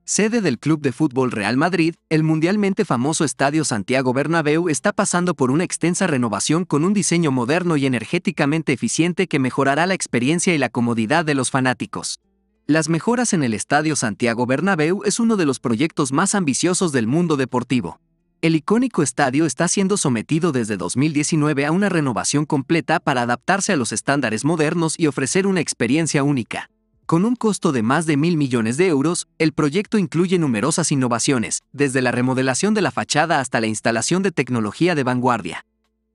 Sede del Club de Fútbol Real Madrid, el mundialmente famoso Estadio Santiago Bernabéu está pasando por una extensa renovación con un diseño moderno y energéticamente eficiente que mejorará la experiencia y la comodidad de los fanáticos. Las mejoras en el Estadio Santiago Bernabéu es uno de los proyectos más ambiciosos del mundo deportivo. El icónico estadio está siendo sometido desde 2019 a una renovación completa para adaptarse a los estándares modernos y ofrecer una experiencia única. Con un costo de más de 1.000 millones de euros, el proyecto incluye numerosas innovaciones, desde la remodelación de la fachada hasta la instalación de tecnología de vanguardia.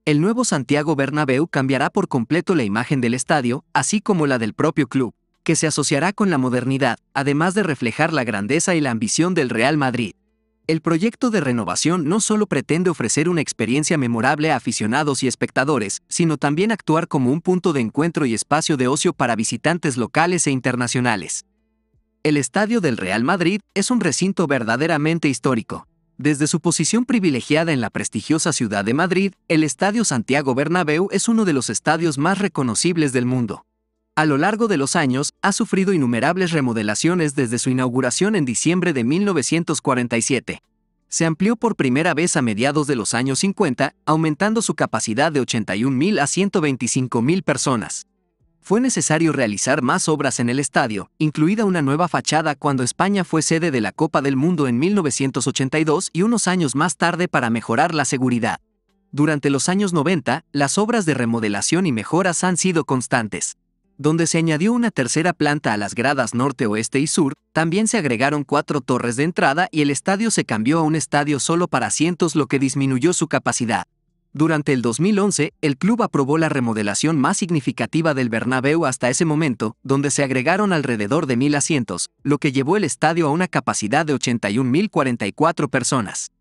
El nuevo Santiago Bernabéu cambiará por completo la imagen del estadio, así como la del propio club, que se asociará con la modernidad, además de reflejar la grandeza y la ambición del Real Madrid. El proyecto de renovación no solo pretende ofrecer una experiencia memorable a aficionados y espectadores, sino también actuar como un punto de encuentro y espacio de ocio para visitantes locales e internacionales. El Estadio del Real Madrid es un recinto verdaderamente histórico. Desde su posición privilegiada en la prestigiosa ciudad de Madrid, el Estadio Santiago Bernabéu es uno de los estadios más reconocibles del mundo. A lo largo de los años, ha sufrido innumerables remodelaciones desde su inauguración en diciembre de 1947. Se amplió por primera vez a mediados de los años 50, aumentando su capacidad de 81.000 a 125.000 personas. Fue necesario realizar más obras en el estadio, incluida una nueva fachada cuando España fue sede de la Copa del Mundo en 1982 y unos años más tarde para mejorar la seguridad. Durante los años 90, las obras de remodelación y mejoras han sido constantes. Donde se añadió una tercera planta a las gradas norte, oeste y sur, también se agregaron 4 torres de entrada y el estadio se cambió a un estadio solo para asientos, lo que disminuyó su capacidad. Durante el 2011, el club aprobó la remodelación más significativa del Bernabéu hasta ese momento, donde se agregaron alrededor de 1.000 asientos, lo que llevó el estadio a una capacidad de 81.044 personas.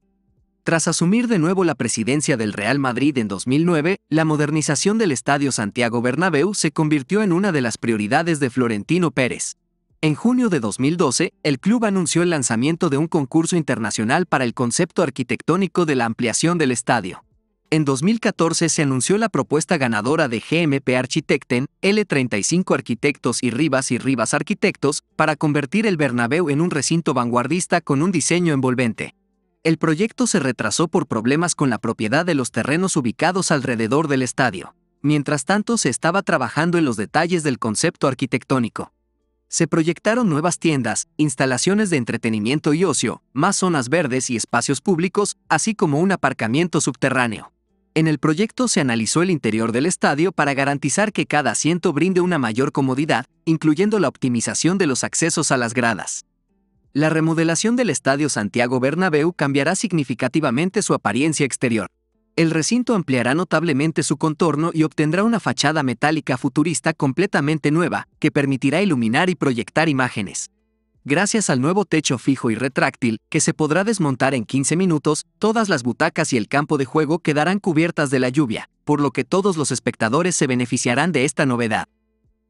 Tras asumir de nuevo la presidencia del Real Madrid en 2009, la modernización del Estadio Santiago Bernabéu se convirtió en una de las prioridades de Florentino Pérez. En junio de 2012, el club anunció el lanzamiento de un concurso internacional para el concepto arquitectónico de la ampliación del estadio. En 2014 se anunció la propuesta ganadora de GMP Architekten, L35 Arquitectos y Rivas Arquitectos, para convertir el Bernabéu en un recinto vanguardista con un diseño envolvente. El proyecto se retrasó por problemas con la propiedad de los terrenos ubicados alrededor del estadio. Mientras tanto, se estaba trabajando en los detalles del concepto arquitectónico. Se proyectaron nuevas tiendas, instalaciones de entretenimiento y ocio, más zonas verdes y espacios públicos, así como un aparcamiento subterráneo. En el proyecto se analizó el interior del estadio para garantizar que cada asiento brinde una mayor comodidad, incluyendo la optimización de los accesos a las gradas. La remodelación del Estadio Santiago Bernabéu cambiará significativamente su apariencia exterior. El recinto ampliará notablemente su contorno y obtendrá una fachada metálica futurista completamente nueva, que permitirá iluminar y proyectar imágenes. Gracias al nuevo techo fijo y retráctil, que se podrá desmontar en 15 minutos, todas las butacas y el campo de juego quedarán cubiertas de la lluvia, por lo que todos los espectadores se beneficiarán de esta novedad.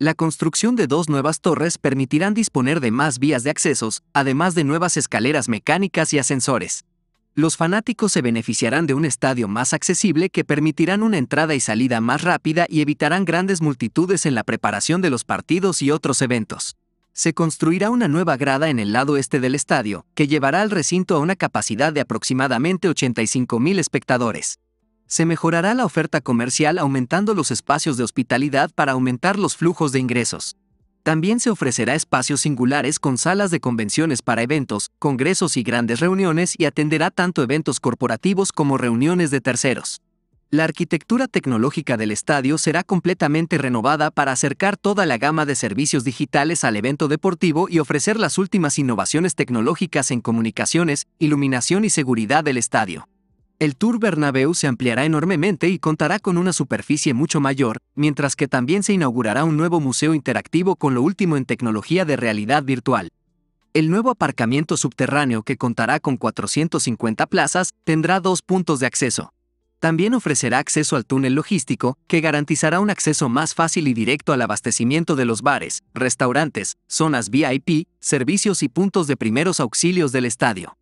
La construcción de 2 nuevas torres permitirán disponer de más vías de accesos, además de nuevas escaleras mecánicas y ascensores. Los fanáticos se beneficiarán de un estadio más accesible que permitirán una entrada y salida más rápida y evitarán grandes multitudes en la preparación de los partidos y otros eventos. Se construirá una nueva grada en el lado este del estadio, que llevará al recinto a una capacidad de aproximadamente 85.000 espectadores. Se mejorará la oferta comercial aumentando los espacios de hospitalidad para aumentar los flujos de ingresos. También se ofrecerá espacios singulares con salas de convenciones para eventos, congresos y grandes reuniones y atenderá tanto eventos corporativos como reuniones de terceros. La arquitectura tecnológica del estadio será completamente renovada para acercar toda la gama de servicios digitales al evento deportivo y ofrecer las últimas innovaciones tecnológicas en comunicaciones, iluminación y seguridad del estadio. El Tour Bernabéu se ampliará enormemente y contará con una superficie mucho mayor, mientras que también se inaugurará un nuevo museo interactivo con lo último en tecnología de realidad virtual. El nuevo aparcamiento subterráneo, que contará con 450 plazas, tendrá 2 puntos de acceso. También ofrecerá acceso al túnel logístico, que garantizará un acceso más fácil y directo al abastecimiento de los bares, restaurantes, zonas VIP, servicios y puntos de primeros auxilios del estadio.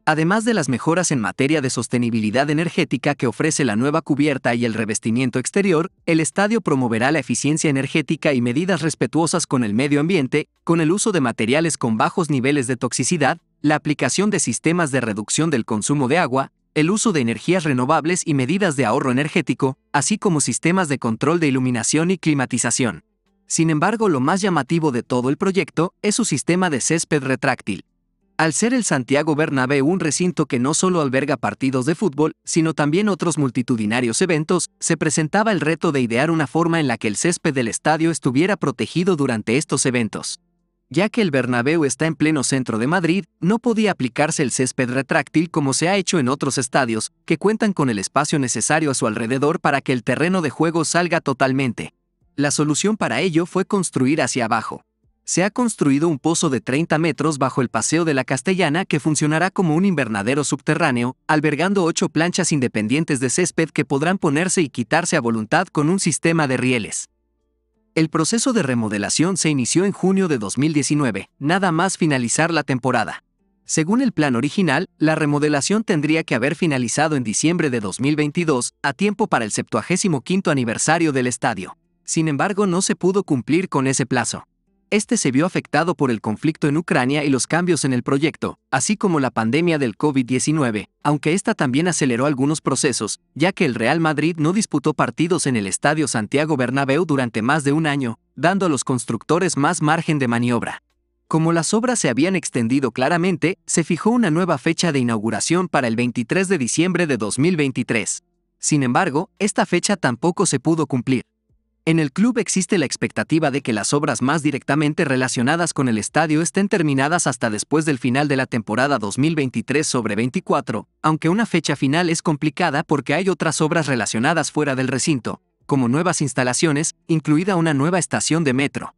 Además de las mejoras en materia de sostenibilidad energética que ofrece la nueva cubierta y el revestimiento exterior, el estadio promoverá la eficiencia energética y medidas respetuosas con el medio ambiente, con el uso de materiales con bajos niveles de toxicidad, la aplicación de sistemas de reducción del consumo de agua, el uso de energías renovables y medidas de ahorro energético, así como sistemas de control de iluminación y climatización. Sin embargo, lo más llamativo de todo el proyecto es su sistema de césped retráctil. Al ser el Santiago Bernabéu un recinto que no solo alberga partidos de fútbol, sino también otros multitudinarios eventos, se presentaba el reto de idear una forma en la que el césped del estadio estuviera protegido durante estos eventos. Ya que el Bernabéu está en pleno centro de Madrid, no podía aplicarse el césped retráctil como se ha hecho en otros estadios, que cuentan con el espacio necesario a su alrededor para que el terreno de juego salga totalmente. La solución para ello fue construir hacia abajo. Se ha construido un pozo de 30 metros bajo el Paseo de la Castellana que funcionará como un invernadero subterráneo, albergando 8 planchas independientes de césped que podrán ponerse y quitarse a voluntad con un sistema de rieles. El proceso de remodelación se inició en junio de 2019, nada más finalizar la temporada. Según el plan original, la remodelación tendría que haber finalizado en diciembre de 2022, a tiempo para el 75º aniversario del estadio. Sin embargo, no se pudo cumplir con ese plazo. Este se vio afectado por el conflicto en Ucrania y los cambios en el proyecto, así como la pandemia del COVID-19, aunque esta también aceleró algunos procesos, ya que el Real Madrid no disputó partidos en el Estadio Santiago Bernabéu durante más de un año, dando a los constructores más margen de maniobra. Como las obras se habían extendido claramente, se fijó una nueva fecha de inauguración para el 23 de diciembre de 2023. Sin embargo, esta fecha tampoco se pudo cumplir. En el club existe la expectativa de que las obras más directamente relacionadas con el estadio estén terminadas hasta después del final de la temporada 2023/24, aunque una fecha final es complicada porque hay otras obras relacionadas fuera del recinto, como nuevas instalaciones, incluida una nueva estación de metro.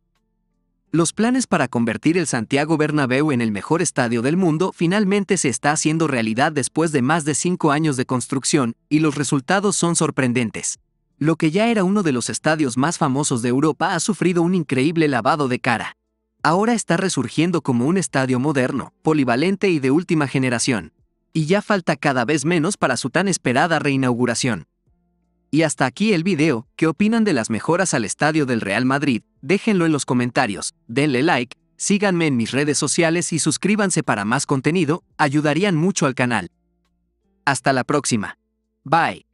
Los planes para convertir el Santiago Bernabéu en el mejor estadio del mundo finalmente se está haciendo realidad después de más de 5 años de construcción, y los resultados son sorprendentes. Lo que ya era uno de los estadios más famosos de Europa ha sufrido un increíble lavado de cara. Ahora está resurgiendo como un estadio moderno, polivalente y de última generación. Y ya falta cada vez menos para su tan esperada reinauguración. Y hasta aquí el video. ¿Qué opinan de las mejoras al estadio del Real Madrid? Déjenlo en los comentarios, denle like, síganme en mis redes sociales y suscríbanse para más contenido, ayudarían mucho al canal. Hasta la próxima. Bye.